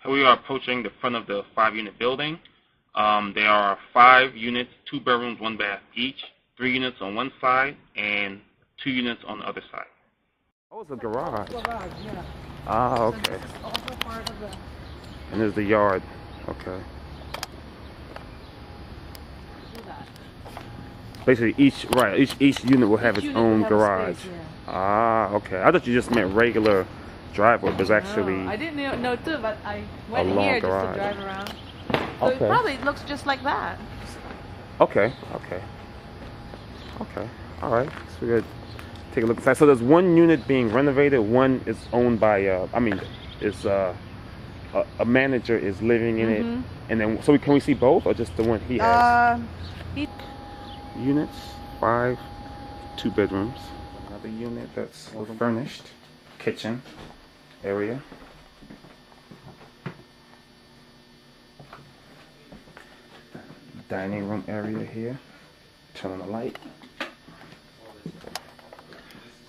Here we are approaching the front of the 5-unit building. There are 5 units, 2 bedrooms, 1 bath each, 3 units on one side, and 2 units on the other side. Oh, it's a garage. Garage, yeah. Ah, So okay. this is also part of the... And there's the yard. Okay. Do that. Basically, each unit will have its Each unit own will have a garage. space, yeah. Ah, okay. I thought you just meant regular driveway, but it's actually I didn't know too, but I a went long here garage. just to drive around. So Okay. it probably looks just like that. Okay. All right. So we're gonna take a look inside. So there's one unit being renovated. One is owned by. A manager is living in it, and then can we see both or just the one he has? Units 5, 2 bedrooms. Another unit that's furnished, kitchen area. Dining room area here. Turn on the light.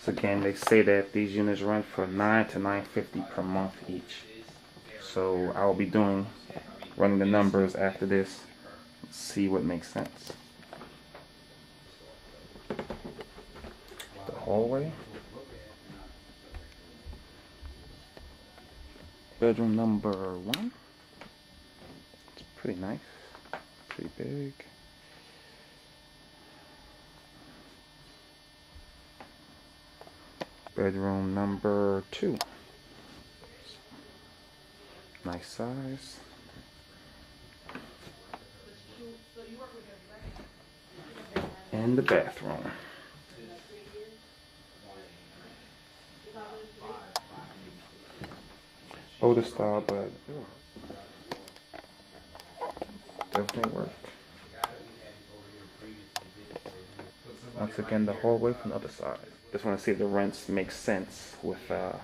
So again, they say that these units rent for $9 to $9.50 per month each. So I will be running the numbers after this, see what makes sense. The hallway. Bedroom number 1. It's pretty nice, pretty big. Bedroom number 2. Nice size. And the bathroom. Older style, but definitely work. Once again, the hallway from the other side. Just want to see if the rents make sense with the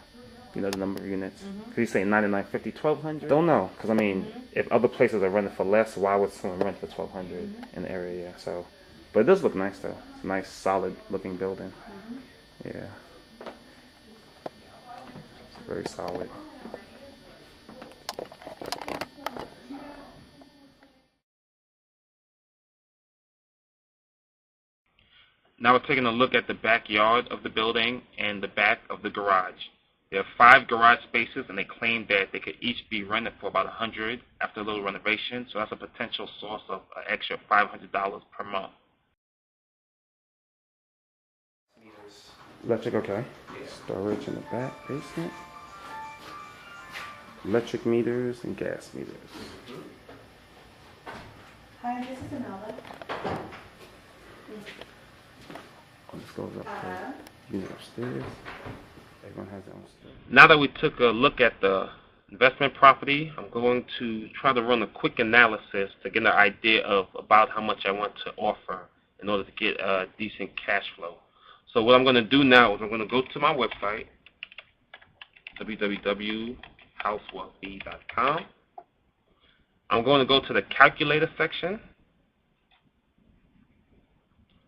number of units. Cause he's saying $99.50, $1,200. Don't know, cause I mean, if other places are renting for less, why would someone rent for $1,200 in the area? So, but it does look nice though. It's a nice, solid looking building. Yeah, it's very solid. Now we're taking a look at the backyard of the building and the back of the garage. There are 5 garage spaces, and they claim that they could each be rented for about $100 after a little renovation. So that's a potential source of an extra $500 per month. Electric, okay. Storage in the back basement. Electric meters and gas meters. Hi, this is Anala. This goes up to unit upstairs. Everyone has their own stuff. Now that we took a look at the investment property, I'm going to try to run a quick analysis to get an idea of about how much I want to offer in order to get a decent cash flow. So what I'm going to do now is I'm going to go to my website, www.HouseWealthy.com. I'm going to go to the calculator section.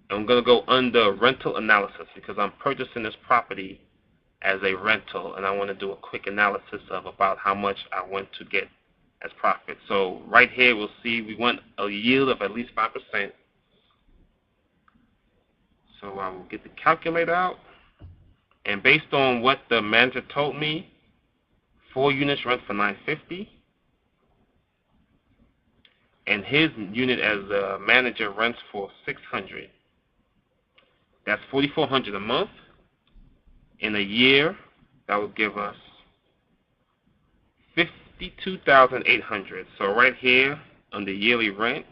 I'm going to go under rental analysis because I'm purchasing this property as a rental, and I want to do a quick analysis of about how much I want to get as profit. So right here we'll see we want a yield of at least 5%. So I will get the calculator out, and based on what the manager told me, 4 units rent for $950, and his unit as a manager rents for $600. That's $4,400 a month. In a year, that would give us $52,800. So right here on the yearly rent,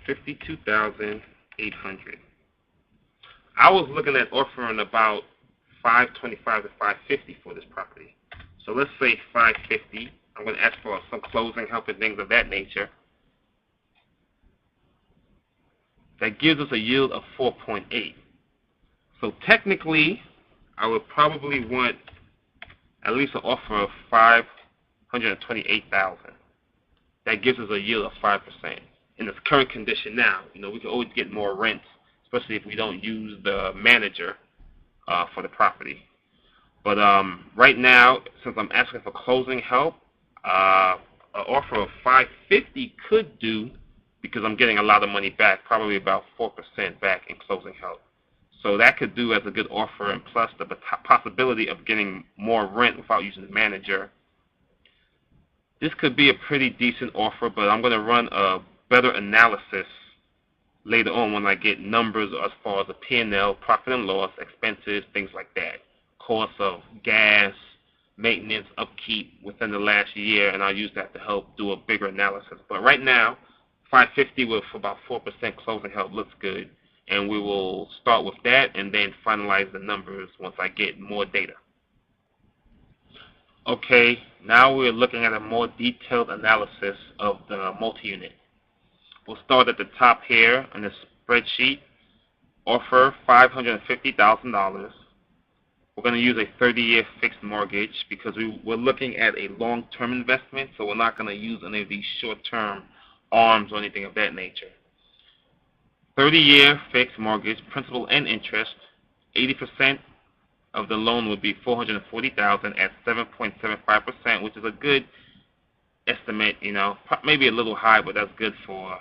$52,800. I was looking at offering about $525 to $550 for this property. So let's say $550. I'm going to ask for some closing help and things of that nature. That gives us a yield of 4.8. So technically, I would probably want at least an offer of $528,000. That gives us a yield of 5%. In its current condition now, we can always get more rent, especially if we don't use the manager for the property. But right now, since I'm asking for closing help, An offer of 550 could do, because I'm getting a lot of money back, probably about 4% back in closing help. So that could do as a good offer, and plus the possibility of getting more rent without using the manager. This could be a pretty decent offer, but I'm going to run a better analysis later on when I get numbers as far as the P&L, profit and loss, expenses, things like that. Cost of gas, maintenance, upkeep within the last year, and I'll use that to help do a bigger analysis. But right now, 550 with about 4% closing help looks good, and we will start with that and then finalize the numbers once I get more data. Okay, now we're looking at a more detailed analysis of the multi-unit. We'll start at the top here in the spreadsheet. Offer $550,000. We're going to use a 30-year fixed mortgage because we're looking at a long-term investment, so we're not going to use any of these short-term ARMs or anything of that nature. 30-year fixed mortgage, principal and interest. 80% of the loan would be $440,000 at 7.75%, which is a good estimate. Maybe a little high, but that's good for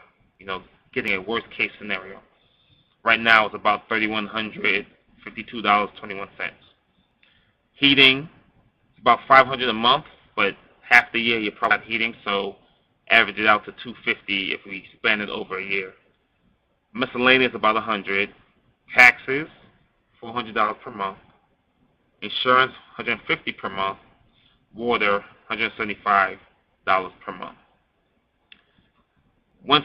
getting a worst case scenario. Right now it's about $3,152.21. Heating is about $500 a month, but half the year you're probably not heating, so average it out to $250 if we span it over a year. Miscellaneous about $100. Taxes $400 per month. Insurance $150 per month. Water $175 per month. One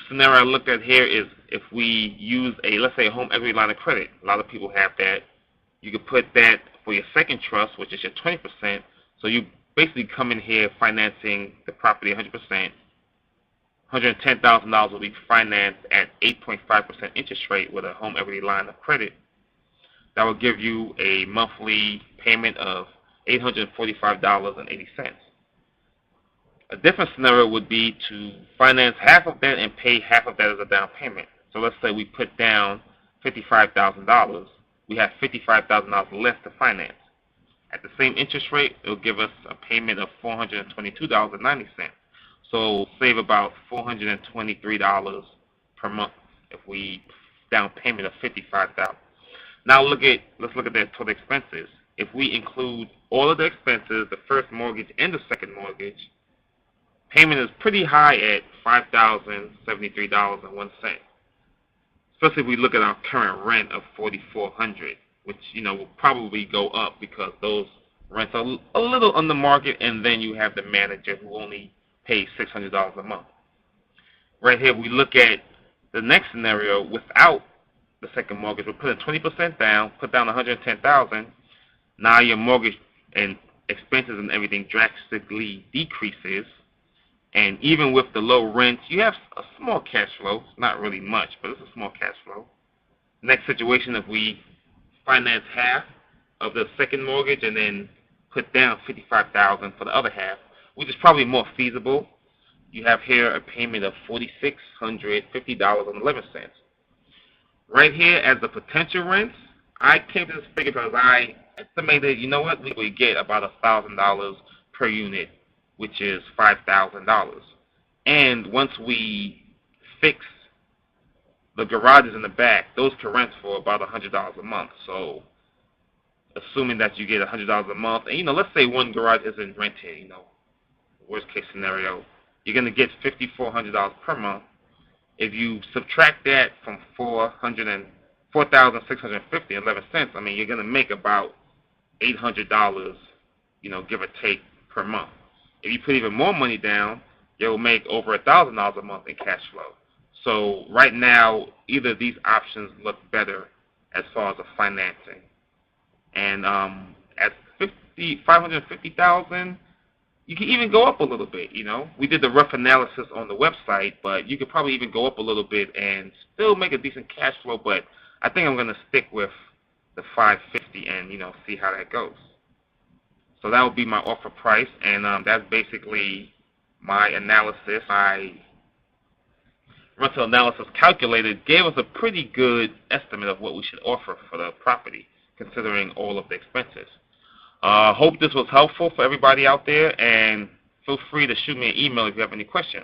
scenario I looked at here is if we use let's say a home equity line of credit. A lot of people have that. You could put that for your second trust, which is your 20%. So you basically come in here financing the property 100%. $110,000 will be financed at 8.5% interest rate with a home equity line of credit. That will give you a monthly payment of $845.80. A different scenario would be to finance half of that and pay half of that as a down payment. So let's say we put down $55,000. We have $55,000 left to finance. At the same interest rate, it will give us a payment of $422.90. So we'll save about $423 per month if we down payment of $55,000. Now let's look at their total expenses. If we include all of the expenses, the first mortgage and the second mortgage, payment is pretty high at $5,073.01. Especially if we look at our current rent of $4,400, which will probably go up because those rents are a little on the market, and then you have the manager who only pays $600 a month. Right here, we look at the next scenario without the second mortgage. We're putting 20% down, put down $110,000. Now your mortgage and expenses and everything drastically decreases. And even with the low rent, you have a small cash flow. Not really much, but it's a small cash flow. Next situation, if we finance half of the second mortgage and then put down $55,000 for the other half, which is probably more feasible, you have here a payment of $4,650.11. Right here, as the potential rents, I came to this figure because I estimated, we get about $1,000 per unit, which is $5,000. And once we fix the garages in the back, those can rent for about $100 a month. So assuming that you get $100 a month, and let's say one garage isn't rented, worst case scenario, you're going to get $5,400 per month. If you subtract that from $4,650.11, you're going to make about $800, give or take, per month. If you put even more money down, you'll make over $1,000 a month in cash flow. So right now, either of these options look better as far as the financing. And at $550,000, you can even go up a little bit. We did the rough analysis on the website, but you could probably even go up a little bit and still make a decent cash flow. But I think I'm going to stick with the $550 and see how that goes. So that would be my offer price, and that's basically my analysis. My rental analysis calculator gave us a pretty good estimate of what we should offer for the property, considering all of the expenses. Hope this was helpful for everybody out there, and Feel free to shoot me an email if you have any questions.